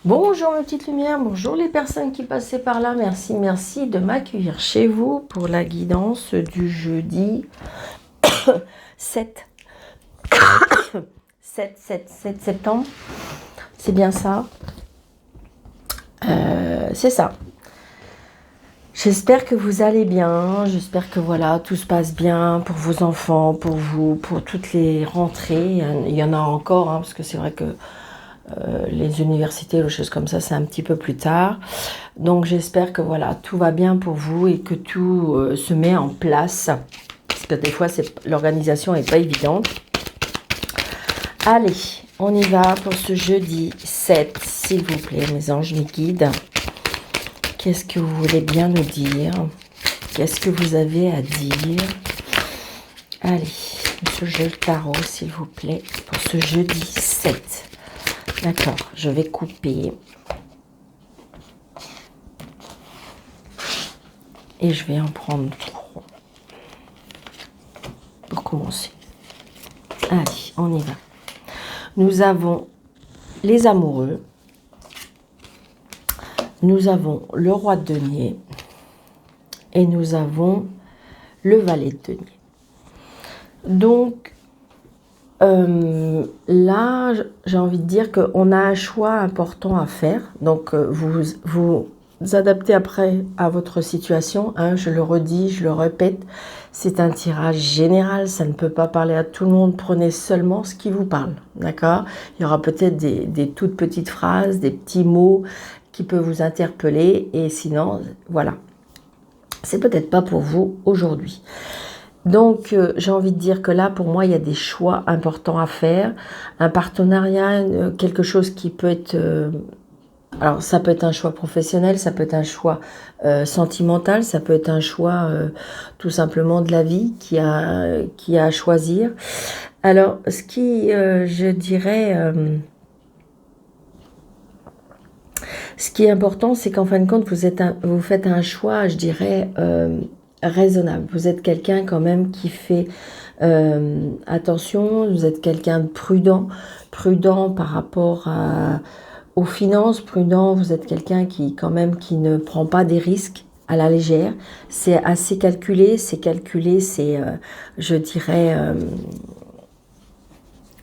Bonjour mes petites lumières, bonjour les personnes qui passaient par là. Merci de m'accueillir chez vous pour la guidance du jeudi 7 septembre. C'est bien ça. C'est ça. J'espère que vous allez bien, j'espère que voilà, tout se passe bien pour vos enfants, pour vous, pour toutes les rentrées. Il y en a encore, parce que c'est vrai que les universités, les choses comme ça, c'est un petit peu plus tard. Donc j'espère que voilà, tout va bien pour vous et que tout se met en place. Parce que des fois, l'organisation n'est pas évidente. Allez, on y va pour ce jeudi 7, s'il vous plaît, mes anges, mes guides. Qu'est-ce que vous voulez bien nous dire? Qu'est-ce que vous avez à dire? Allez, monsieur Jeu Tarot, s'il vous plaît, pour ce jeudi 7. D'accord, je vais couper. Et je vais en prendre 3. Pour commencer. Allez, on y va. Nous avons les amoureux. Nous avons le roi de denier. Et nous avons le valet de denier. Donc, là, j'ai envie de dire qu'on a un choix important à faire. Donc, vous adaptez après à votre situation. Je le redis, je le répète. C'est un tirage général. Ça ne peut pas parler à tout le monde. Prenez seulement ce qui vous parle. D'accord? Il y aura peut-être des toutes petites phrases, des petits mots qui peuvent vous interpeller. Et sinon, voilà. C'est peut-être pas pour vous aujourd'hui. Donc, j'ai envie de dire que là, pour moi, il y a des choix importants à faire. Un partenariat, quelque chose qui peut être... alors, ça peut être un choix professionnel, ça peut être un choix sentimental, ça peut être un choix tout simplement de la vie qui a à choisir. Alors, ce qui, je dirais... ce qui est important, c'est qu'en fin de compte, vous faites un choix, je dirais... raisonnable. Vous êtes quelqu'un quand même qui fait attention, vous êtes quelqu'un de prudent par rapport aux finances, prudent, vous êtes quelqu'un qui quand même qui ne prend pas des risques à la légère. C'est assez calculé, c'est je dirais,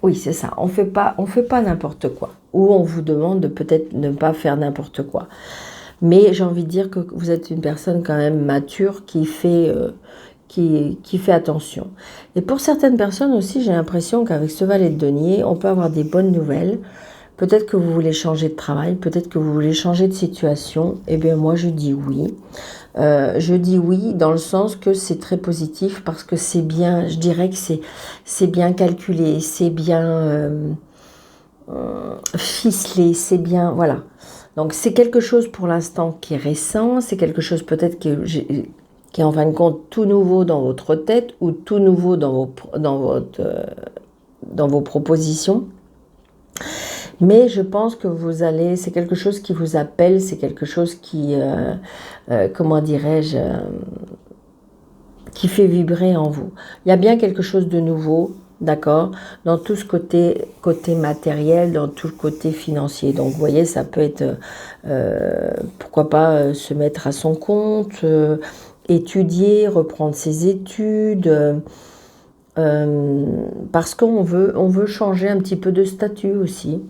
oui c'est ça, on fait pas n'importe quoi, ou on vous demande de peut-être ne pas faire n'importe quoi. Mais j'ai envie de dire que vous êtes une personne quand même mature qui fait attention. Et pour certaines personnes aussi, j'ai l'impression qu'avec ce valet de denier, on peut avoir des bonnes nouvelles. Peut-être que vous voulez changer de travail, peut-être que vous voulez changer de situation. Eh bien moi, je dis oui. Je dis oui dans le sens que c'est très positif parce que c'est bien, je dirais que c'est bien calculé, c'est bien ficelé, c'est bien, voilà. Donc c'est quelque chose pour l'instant qui est récent, c'est quelque chose peut-être qui est en fin de compte tout nouveau dans votre tête ou tout nouveau dans vos propositions. Mais je pense que c'est quelque chose qui vous appelle, c'est quelque chose qui, comment dirais-je, qui fait vibrer en vous. Il y a bien quelque chose de nouveau. D'accord, dans tout ce côté matériel, dans tout le côté financier. Donc, vous voyez, ça peut être, pourquoi pas, se mettre à son compte, étudier, reprendre ses études, parce qu'on veut changer un petit peu de statut aussi.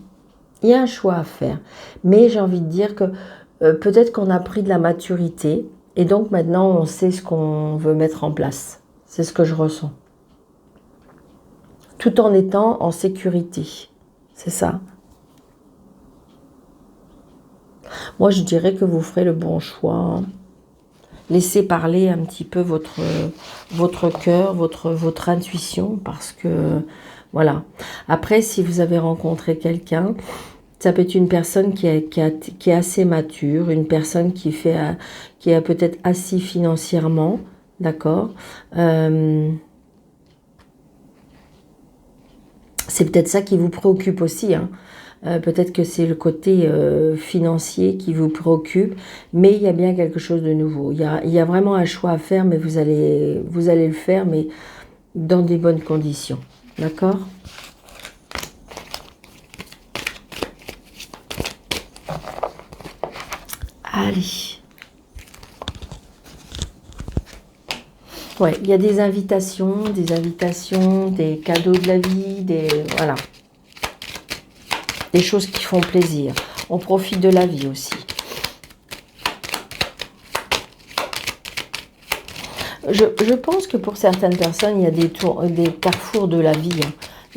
Il y a un choix à faire. Mais j'ai envie de dire que peut-être qu'on a pris de la maturité, et donc maintenant, on sait ce qu'on veut mettre en place. C'est ce que je ressens. Tout en étant en sécurité. C'est ça. Moi, je dirais que vous ferez le bon choix. Laissez parler un petit peu votre cœur, votre intuition, parce que, voilà. Après, si vous avez rencontré quelqu'un, ça peut être une personne qui est assez mature, une personne qui est peut-être assise financièrement, d'accord. C'est peut-être ça qui vous préoccupe aussi. Peut-être que c'est le côté financier qui vous préoccupe, mais il y a bien quelque chose de nouveau. Il y a vraiment un choix à faire, mais vous allez le faire, mais dans des bonnes conditions. D'accord ? Allez. Ouais, il y a des invitations, des cadeaux de la vie, voilà. Des choses qui font plaisir. On profite de la vie aussi. Je pense que pour certaines personnes, il y a des carrefours de la vie.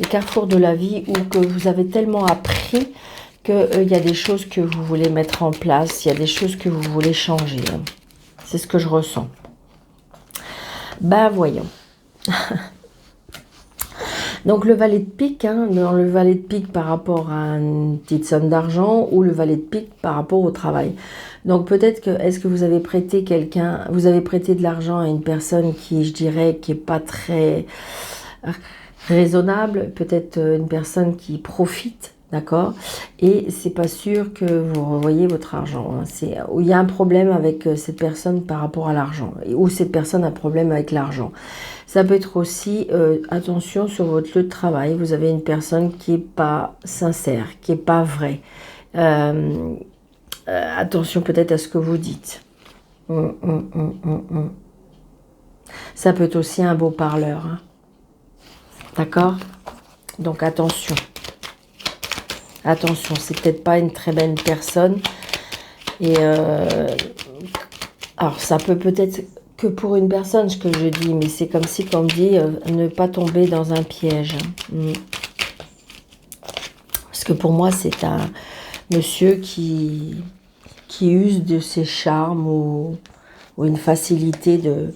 Des carrefours de la vie où que vous avez tellement appris qu'il y a des choses que vous voulez mettre en place, il y a des choses que vous voulez changer. C'est ce que je ressens. Ben voyons. Donc le valet de pique, dans le valet de pique par rapport à une petite somme d'argent ou le valet de pique par rapport au travail. Donc peut-être que, est-ce que vous avez prêté de l'argent à une personne qui, je dirais, qui n'est pas très raisonnable, peut-être une personne qui profite, d'accord, et c'est pas sûr que vous revoyez votre argent. Il y a un problème avec cette personne par rapport à l'argent, ou cette personne a un problème avec l'argent. Ça peut être aussi, attention sur votre lieu de travail, vous avez une personne qui n'est pas sincère, qui n'est pas vraie. Attention peut-être à ce que vous dites. Ça peut être aussi un beau parleur. D'accord? Donc attention. Attention, c'est peut-être pas une très belle personne. Et alors ça peut-être que pour une personne ce que je dis, mais c'est comme si on dit ne pas tomber dans un piège. Parce que pour moi c'est un monsieur qui use de ses charmes ou une facilité de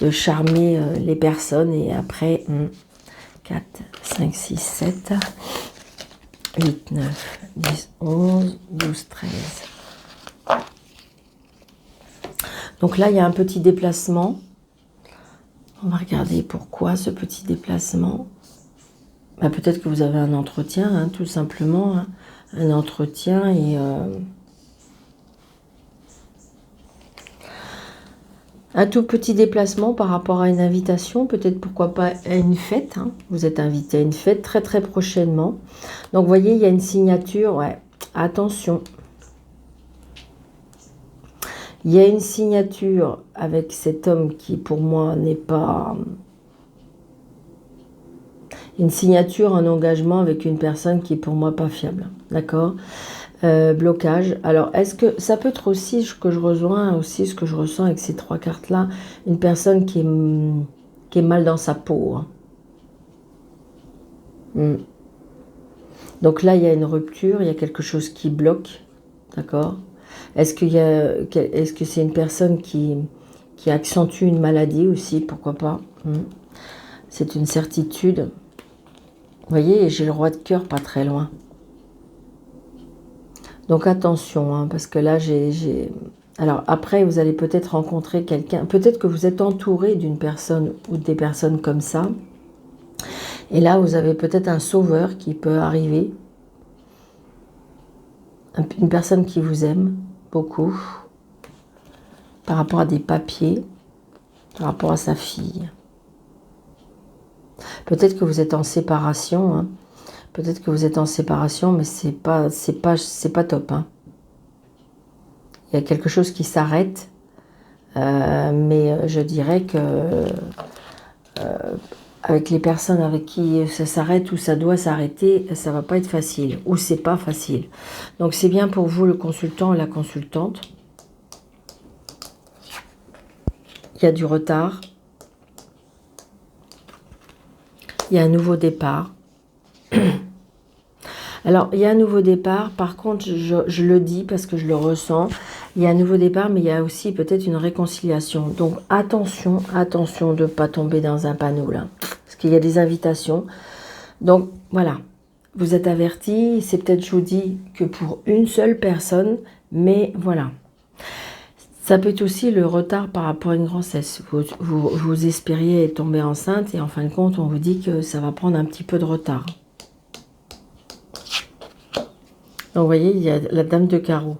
charmer les personnes. Et après 4, 5, 6, 7, 8, 9, 10, 11, 12, 13. Donc là, il y a un petit déplacement. On va regarder pourquoi ce petit déplacement. Peut-être que vous avez un entretien, tout simplement. Un entretien et... un tout petit déplacement par rapport à une invitation, peut-être pourquoi pas à une fête. Vous êtes invité à une fête très très prochainement. Donc vous voyez, il y a une signature, ouais, attention. Il y a une signature avec cet homme qui pour moi n'est pas... Une signature, un engagement avec une personne qui est pour moi pas fiable, d'accord ? Blocage. Alors, est-ce que ça peut être aussi ce que je rejoins, aussi ce que je ressens avec ces trois cartes-là, une personne qui est mal dans sa peau. Donc là, il y a une rupture, il y a quelque chose qui bloque, d'accord ? Est-ce que c'est une personne qui accentue une maladie aussi, pourquoi pas ? C'est une certitude. Vous voyez, j'ai le roi de cœur pas très loin. Donc attention, parce que là, alors après, vous allez peut-être rencontrer quelqu'un, peut-être que vous êtes entouré d'une personne ou des personnes comme ça. Et là, vous avez peut-être un sauveur qui peut arriver. Une personne qui vous aime beaucoup. Par rapport à des papiers. Par rapport à sa fille. Peut-être que vous êtes en séparation, Peut-être que vous êtes en séparation, mais c'est pas top. Il y a quelque chose qui s'arrête, mais je dirais que avec les personnes avec qui ça s'arrête ou ça doit s'arrêter, ça va pas être facile, ou c'est pas facile. Donc c'est bien pour vous le consultant ou la consultante. Il y a du retard. Il y a un nouveau départ. Alors, il y a un nouveau départ. Par contre, je le dis parce que je le ressens. Il y a un nouveau départ, mais il y a aussi peut-être une réconciliation. Donc, attention de ne pas tomber dans un panneau, là. Parce qu'il y a des invitations. Donc, voilà. Vous êtes avertis. C'est peut-être, je vous dis, que pour une seule personne. Mais voilà. Ça peut être aussi le retard par rapport à une grossesse. Vous espériez tomber enceinte et en fin de compte, on vous dit que ça va prendre un petit peu de retard. Donc, vous voyez, il y a la dame de carreau.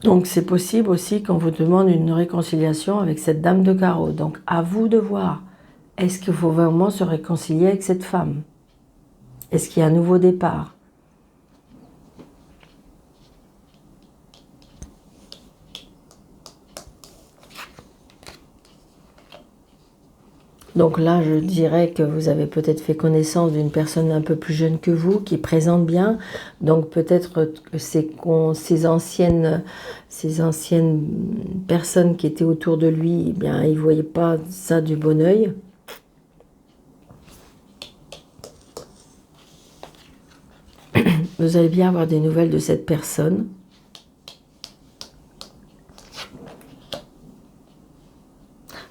Donc, c'est possible aussi qu'on vous demande une réconciliation avec cette dame de carreau. Donc, à vous de voir. Est-ce qu'il faut vraiment se réconcilier avec cette femme? Est-ce qu'il y a un nouveau départ? Donc là, je dirais que vous avez peut-être fait connaissance d'une personne un peu plus jeune que vous, qui présente bien. Donc peut-être que ces anciennes personnes qui étaient autour de lui, eh bien, ils ne voyaient pas ça du bon œil. Vous allez bien avoir des nouvelles de cette personne.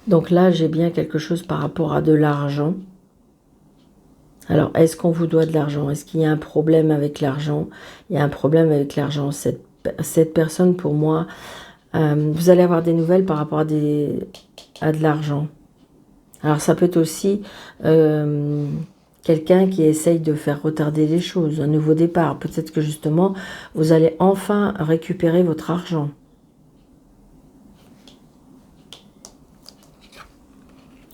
Donc là, j'ai bien quelque chose par rapport à de l'argent. Alors, est-ce qu'on vous doit de l'argent? Est-ce qu'il y a un problème avec l'argent? Il y a un problème avec l'argent. Cette personne, pour moi, vous allez avoir des nouvelles par rapport à de l'argent. Alors, ça peut être aussi quelqu'un qui essaye de faire retarder les choses, un nouveau départ. Peut-être que justement, vous allez enfin récupérer votre argent.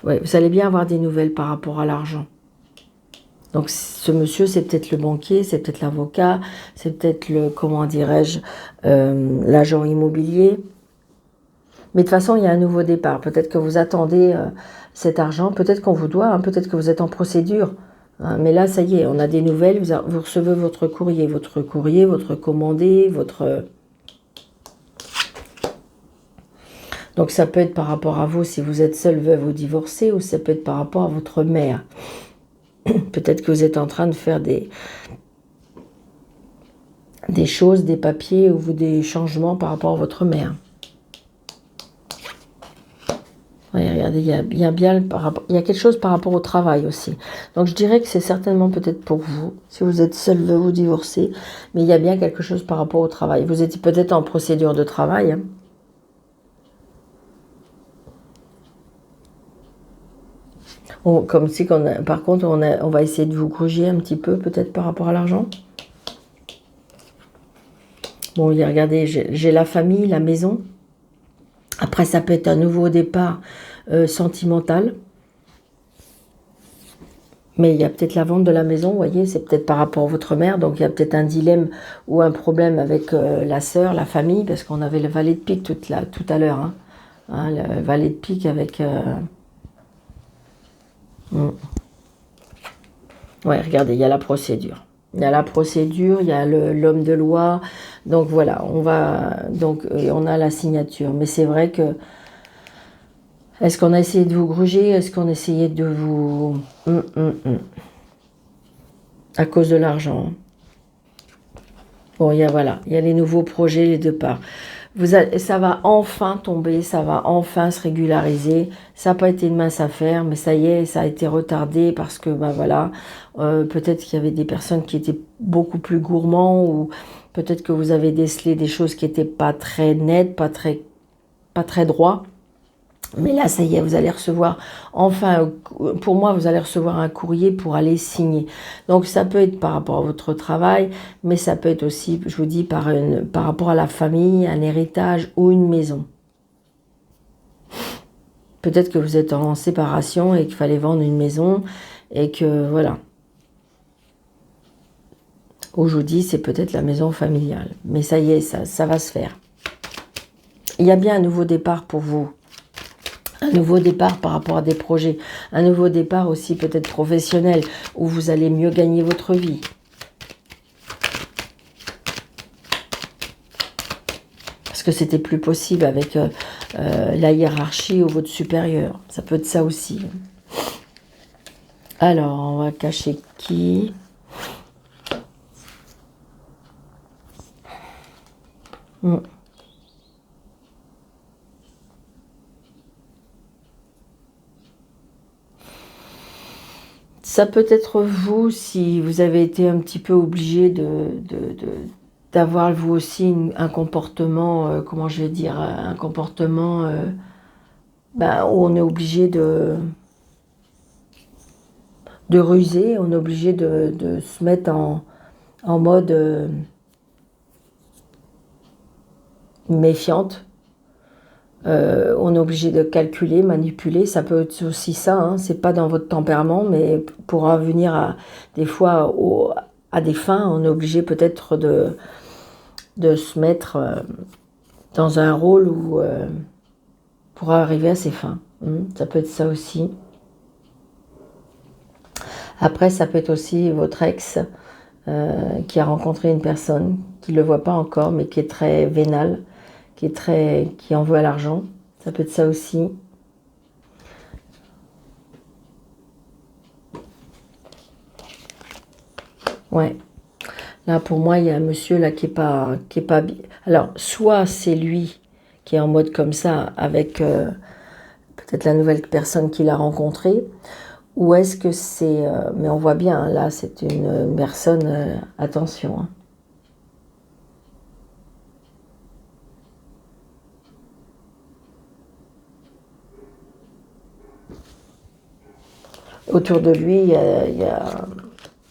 Oui, vous allez bien avoir des nouvelles par rapport à l'argent. Donc ce monsieur, c'est peut-être le banquier, c'est peut-être l'avocat, c'est peut-être le, comment dirais-je, l'agent immobilier. Mais de toute façon, il y a un nouveau départ. Peut-être que vous attendez cet argent, peut-être qu'on vous doit, hein, peut-être que vous êtes en procédure. Hein, mais là, ça y est, on a des nouvelles, vous recevez votre courrier, votre commandé, votre... Donc ça peut être par rapport à vous, si vous êtes seul, veuve ou divorcé, ou ça peut être par rapport à votre mère. Peut-être que vous êtes en train de faire des choses, des papiers ou des changements par rapport à votre mère. Ouais, regardez, il y a bien il y a quelque chose par rapport au travail aussi. Donc je dirais que c'est certainement peut-être pour vous, si vous êtes seul, veuve ou divorcé, mais il y a bien quelque chose par rapport au travail. Vous étiez peut-être en procédure de travail, hein. Comme si, par contre, on va essayer de vous gruger un petit peu, peut-être par rapport à l'argent. Bon, regardez, j'ai la famille, la maison. Après, ça peut être un nouveau départ sentimental. Mais il y a peut-être la vente de la maison, vous voyez, c'est peut-être par rapport à votre mère. Donc, il y a peut-être un dilemme ou un problème avec la sœur, la famille, parce qu'on avait le valet de pique tout à l'heure. Hein, le valet de pique avec... Ouais, regardez, il y a la procédure. Il y a la procédure, il y a l'homme de loi. Donc voilà, on a la signature. Mais c'est vrai que est-ce qu'on a essayé de vous gruger? Est-ce qu'on a essayé de vous... À cause de l'argent. Bon, il y a les nouveaux projets, les deux parts. Ça va enfin tomber, ça va enfin se régulariser. Ça n'a pas été une mince affaire, mais ça y est, ça a été retardé parce que, ben voilà, peut-être qu'il y avait des personnes qui étaient beaucoup plus gourmands ou peut-être que vous avez décelé des choses qui n'étaient pas très nettes, pas très droits. Mais là, ça y est, vous allez recevoir, enfin, pour moi, vous allez recevoir un courrier pour aller signer. Donc, ça peut être par rapport à votre travail, mais ça peut être aussi, je vous dis, par rapport à la famille, un héritage ou une maison. Peut-être que vous êtes en séparation et qu'il fallait vendre une maison et que, voilà. Où je vous dis, c'est peut-être la maison familiale. Mais ça y est, ça va se faire. Il y a bien un nouveau départ pour vous. Un nouveau départ par rapport à des projets, un nouveau départ aussi peut-être professionnel, où vous allez mieux gagner votre vie. Parce que c'était plus possible avec la hiérarchie ou votre supérieur. Ça peut être ça aussi. Alors, on va cacher qui? Ça peut être vous si vous avez été un petit peu obligé d'avoir vous aussi un comportement, comment je vais dire, un comportement où on est obligé de ruser, on est obligé de se mettre en mode méfiante. On est obligé de calculer, manipuler, ça peut être aussi ça, hein, c'est pas dans votre tempérament, mais pour revenir des fois à des fins, on est obligé peut-être de se mettre dans un rôle pour arriver à ses fins. Ça peut être ça aussi. Après, ça peut être aussi votre ex qui a rencontré une personne qui ne le voit pas encore, mais qui est très vénale, qui en veut à l'argent. Ça peut être ça aussi. Ouais. Là, pour moi, il y a un monsieur là qui est pas, Alors, soit c'est lui qui est en mode comme ça avec peut-être la nouvelle personne qu'il a rencontrée, ou est-ce que c'est... mais on voit bien, hein, là, c'est une personne... attention. Hein. Autour de lui,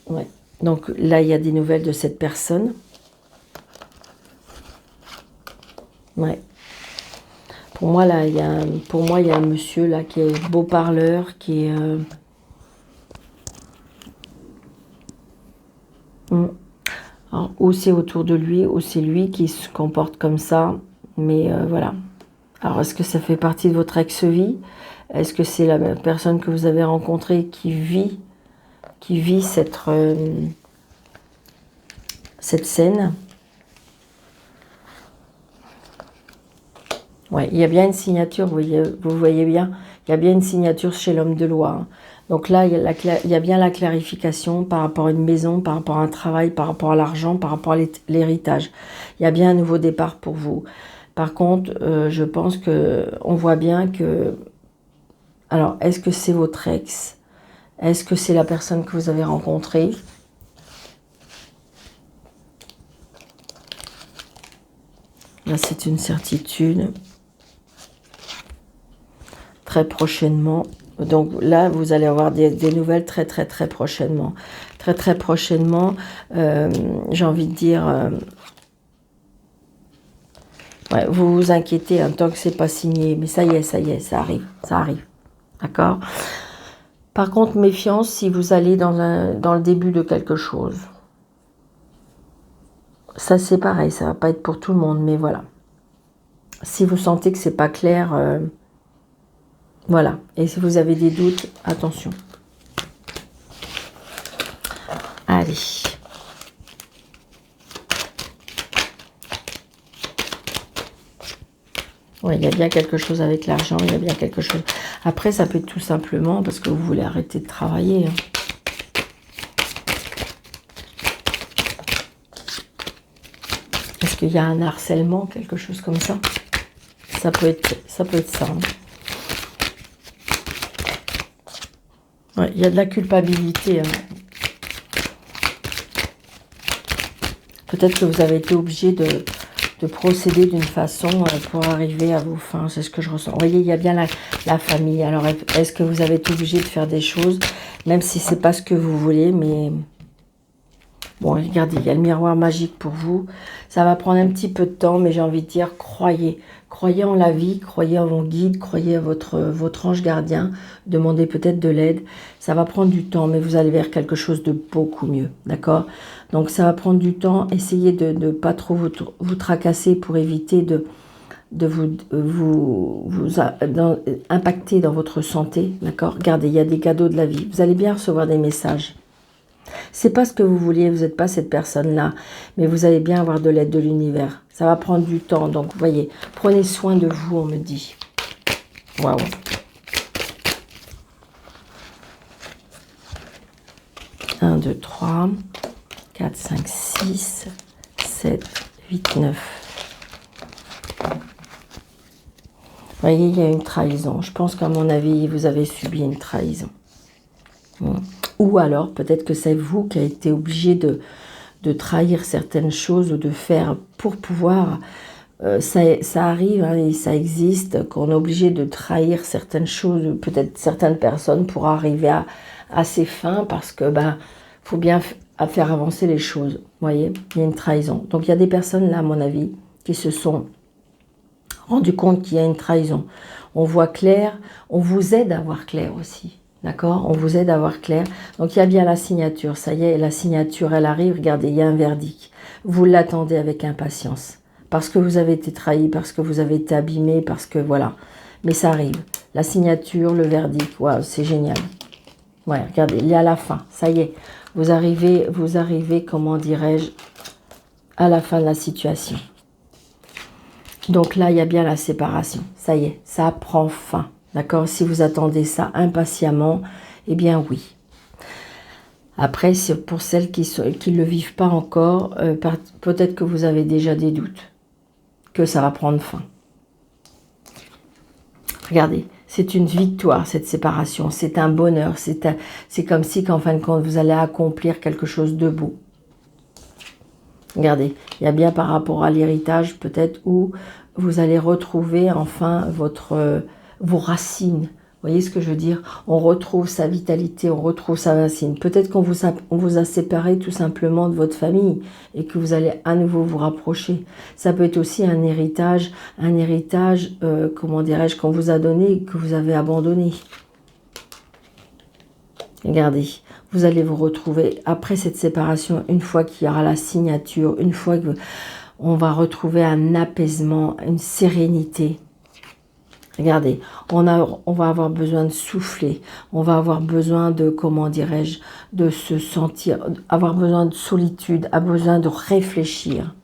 ouais. Donc là, il y a des nouvelles de cette personne. Ouais. Pour moi, là, il y a un monsieur là qui est beau parleur, qui est... Alors, ou c'est autour de lui, ou c'est lui qui se comporte comme ça. Mais voilà. Alors, est-ce que ça fait partie de votre ex-vie? Est-ce que c'est la même personne que vous avez rencontrée qui vit cette scène? Ouais, il y a bien une signature, vous voyez bien, il y a bien une signature chez l'homme de loi. Hein. Donc là, il y a bien la clarification par rapport à une maison, par rapport à un travail, par rapport à l'argent, par rapport à l'héritage. Il y a bien un nouveau départ pour vous. Par contre, je pense que on voit bien que... Alors, est-ce que c'est votre ex? Est-ce que c'est la personne que vous avez rencontrée? Là, c'est une certitude. Très prochainement. Donc là, vous allez avoir des nouvelles très prochainement. Très prochainement, j'ai envie de dire... ouais, vous vous inquiétez hein, tant que c'est pas signé. Mais ça y est, ça arrive. Ça arrive. D'accord? Par contre, méfiance si vous allez dans le début de quelque chose. Ça, c'est pareil. Ça va pas être pour tout le monde, mais voilà. Si vous sentez que c'est pas clair... voilà. Et si vous avez des doutes, attention. Allez. Ouais, il y a bien quelque chose avec l'argent, il y a bien quelque chose. Après, ça peut être tout simplement parce que vous voulez arrêter de travailler. Hein. Est-ce qu'il y a un harcèlement, quelque chose comme ça? Ça peut être ça. Hein. Ouais, il y a de la culpabilité. Hein. Peut-être que vous avez été obligé de procéder d'une façon pour arriver à vos fins. C'est ce que je ressens. Vous voyez, il y a bien la famille. Alors, est-ce que vous avez été obligé de faire des choses, même si c'est pas ce que vous voulez, mais... Bon, regardez, il y a le miroir magique pour vous. Ça va prendre un petit peu de temps, mais j'ai envie de dire, croyez. Croyez en la vie, croyez en vos guides, croyez à votre ange gardien. Demandez peut-être de l'aide. Ça va prendre du temps, mais vous allez vers quelque chose de beaucoup mieux, d'accord? Donc, ça va prendre du temps. Essayez de ne pas trop vous tracasser pour éviter de impacter dans votre santé, d'accord? Regardez, il y a des cadeaux de la vie. Vous allez bien recevoir des messages. C'est pas ce que vous vouliez, vous n'êtes pas cette personne-là, mais vous allez bien avoir de l'aide de l'univers. Ça va prendre du temps, donc vous voyez, prenez soin de vous, on me dit. Waouh. Un, 2, 3, 4, 5, 6, 7, 8, 9. Vous voyez, il y a une trahison. Je pense qu'à mon avis, vous avez subi une trahison. Ou alors, peut-être que c'est vous qui avez été obligé de trahir certaines choses ou de faire pour pouvoir... ça arrive hein, et ça existe, qu'on est obligé de trahir certaines choses, peut-être certaines personnes pour arriver à ses fins, parce que faut bien faire avancer les choses. Vous voyez, il y a une trahison. Donc, il y a des personnes, là, à mon avis, qui se sont rendues compte qu'il y a une trahison. On voit clair, on vous aide à voir clair aussi. D'accord? On vous aide à voir clair. Donc, il y a bien la signature. Ça y est, la signature, elle arrive. Regardez, il y a un verdict. Vous l'attendez avec impatience. Parce que vous avez été trahi, parce que vous avez été abîmé, parce que voilà. Mais ça arrive. La signature, le verdict, waouh, c'est génial. Ouais, regardez, il est à la fin. Ça y est, vous arrivez, comment dirais-je, à la fin de la situation. Donc là, il y a bien la séparation. Ça y est, ça prend fin. D'accord? Si vous attendez ça impatiemment, eh bien oui. Après, c'est pour celles qui ne le vivent pas encore, peut-être que vous avez déjà des doutes que ça va prendre fin. Regardez, c'est une victoire, cette séparation. C'est un bonheur. C'est comme si, qu'en fin de compte, vous allez accomplir quelque chose de beau. Regardez, il y a bien par rapport à l'héritage, peut-être, où vous allez retrouver enfin vos racines. Vous voyez ce que je veux dire? On retrouve sa vitalité, on retrouve sa racine. Peut-être qu'on vous a séparé tout simplement de votre famille et que vous allez à nouveau vous rapprocher. Ça peut être aussi un héritage, comment dirais-je, qu'on vous a donné et que vous avez abandonné. Regardez, vous allez vous retrouver après cette séparation, une fois qu'il y aura la signature, une fois qu'on va retrouver un apaisement, une sérénité. Regardez, on va avoir besoin de souffler, on va avoir besoin de, comment dirais-je, de se sentir, avoir besoin de solitude, avoir besoin de réfléchir.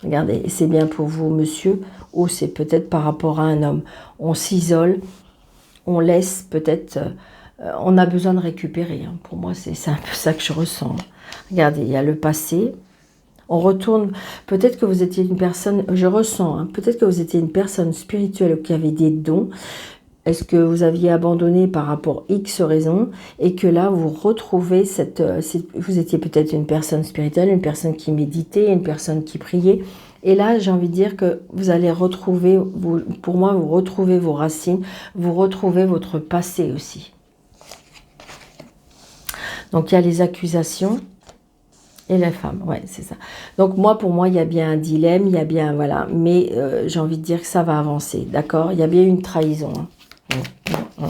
Regardez, c'est bien pour vous, monsieur, ou c'est peut-être par rapport à un homme. On s'isole, on laisse peut-être, on a besoin de récupérer. Hein. Pour moi, c'est un peu ça que je ressens. Regardez, il y a le passé. On retourne, peut-être que vous étiez une personne, je ressens, hein, peut-être que vous étiez une personne spirituelle ou qui avait des dons. Est-ce que vous aviez abandonné par rapport à X raisons et que là, vous retrouvez vous étiez peut-être une personne spirituelle, une personne qui méditait, une personne qui priait. Et là, j'ai envie de dire que vous allez retrouver, pour moi, vous retrouvez vos racines, vous retrouvez votre passé aussi. Donc, il y a les accusations. Et la femme, ouais, c'est ça. Donc moi, pour moi, il y a bien un dilemme, il y a bien, voilà. Mais j'ai envie de dire que ça va avancer, d'accord? Il y a bien une trahison. Hein.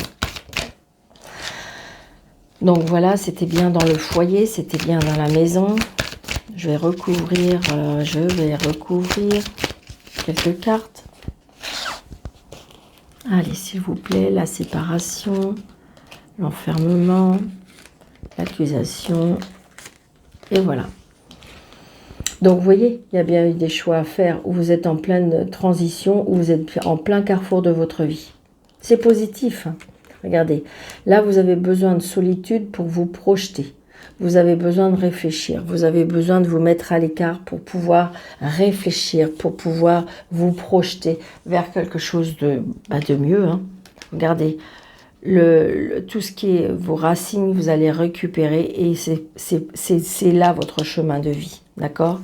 Donc voilà, c'était bien dans le foyer, c'était bien dans la maison. Je vais recouvrir quelques cartes. Allez, s'il vous plaît, la séparation, l'enfermement, l'accusation. Et voilà. Donc, vous voyez, il y a bien eu des choix à faire où vous êtes en pleine transition, où vous êtes en plein carrefour de votre vie. C'est positif. Hein. Regardez, là, vous avez besoin de solitude pour vous projeter. Vous avez besoin de réfléchir. Vous avez besoin de vous mettre à l'écart pour pouvoir réfléchir, pour pouvoir vous projeter vers quelque chose de mieux. Hein. Regardez. Tout ce qui est vos racines, vous allez récupérer et c'est là votre chemin de vie, d'accord?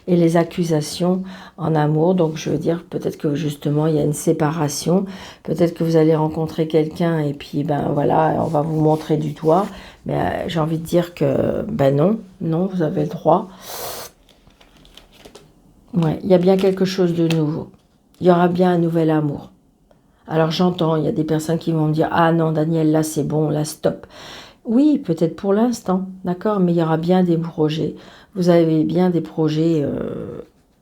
Et les accusations en amour, donc je veux dire peut-être que justement il y a une séparation, peut-être que vous allez rencontrer quelqu'un et puis ben voilà, on va vous montrer du doigt, mais j'ai envie de dire que ben non, vous avez le droit. Ouais, il y a bien quelque chose de nouveau, il y aura bien un nouvel amour. Alors j'entends, il y a des personnes qui vont me dire « Ah non, Daniel, là c'est bon, là stop ». Oui, peut-être pour l'instant, d'accord, mais il y aura bien des projets. Vous avez bien des projets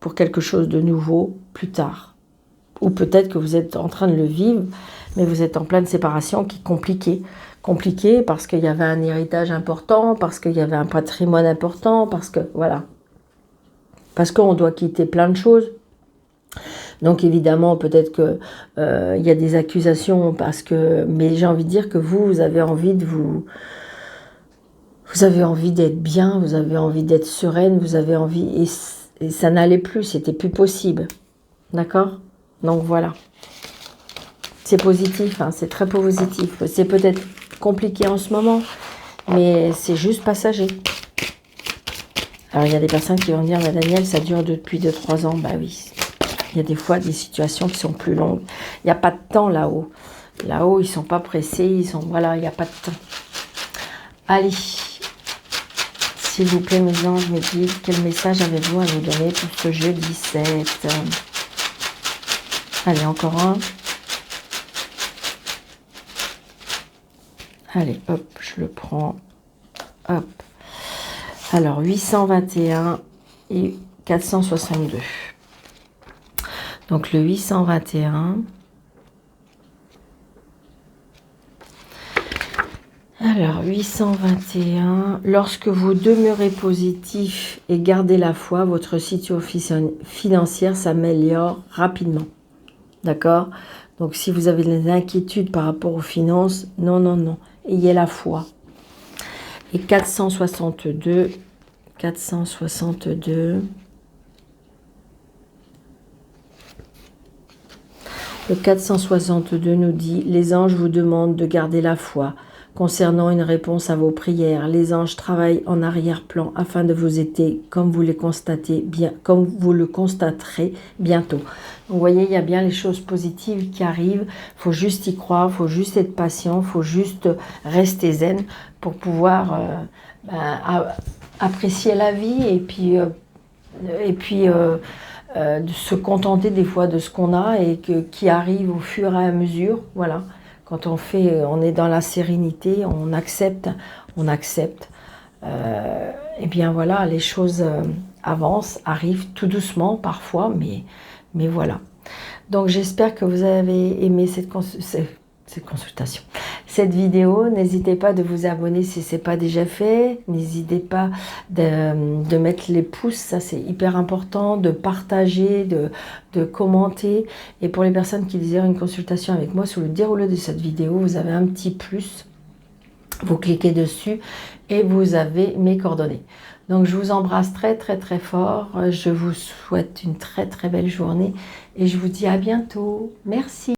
pour quelque chose de nouveau plus tard. Ou peut-être que vous êtes en train de le vivre, mais vous êtes en pleine séparation qui est compliquée. Compliquée parce qu'il y avait un héritage important, parce qu'il y avait un patrimoine important, parce que, voilà. Parce qu'on doit quitter plein de choses. Donc évidemment, peut-être que il y a des accusations mais j'ai envie de dire que vous avez envie d'être bien, vous avez envie d'être sereine, vous avez envie et ça n'allait plus, c'était plus possible, d'accord? Donc voilà, c'est positif, hein, c'est très positif. C'est peut-être compliqué en ce moment, mais c'est juste passager. Alors il y a des personnes qui vont dire, bah, Daniel, ça dure depuis 2-3 ans, bah oui. Il y a des fois des situations qui sont plus longues. Il n'y a pas de temps là-haut. Là-haut, ils ne sont pas pressés. Voilà, il n'y a pas de temps. Allez. S'il vous plaît, mes anges, mes guides, quel message avez-vous à nous donner pour ce jeudi 17? Allez, encore un. Allez, hop, je le prends. Hop. Alors, 821 et 462. Donc le 821. Alors, Alors, 821. Lorsque vous demeurez positif et gardez la foi, votre situation financière s'améliore rapidement. D'accord? Donc, si vous avez des inquiétudes par rapport aux finances, non, non, non. Ayez la foi. Et 462. 462. Le 462 nous dit « Les anges vous demandent de garder la foi concernant une réponse à vos prières. Les anges travaillent en arrière-plan afin de vous aider comme vous le constaterez bientôt. » Donc, vous voyez, il y a bien les choses positives qui arrivent. Il faut juste y croire, il faut juste être patient, il faut juste rester zen pour pouvoir apprécier la vie et puis de se contenter des fois de ce qu'on a et qui arrive au fur et à mesure. Voilà, quand on est dans la sérénité, on accepte. Et bien voilà, les choses avancent, arrivent tout doucement parfois, mais voilà. Donc j'espère que vous avez aimé cette consultation. Cette vidéo, n'hésitez pas de vous abonner si ce n'est pas déjà fait. N'hésitez pas de mettre les pouces, ça c'est hyper important, de partager, de commenter. Et pour les personnes qui désirent une consultation avec moi, sous le déroulé de cette vidéo, vous avez un petit plus. Vous cliquez dessus et vous avez mes coordonnées. Donc je vous embrasse très très très fort. Je vous souhaite une très très belle journée et je vous dis à bientôt. Merci.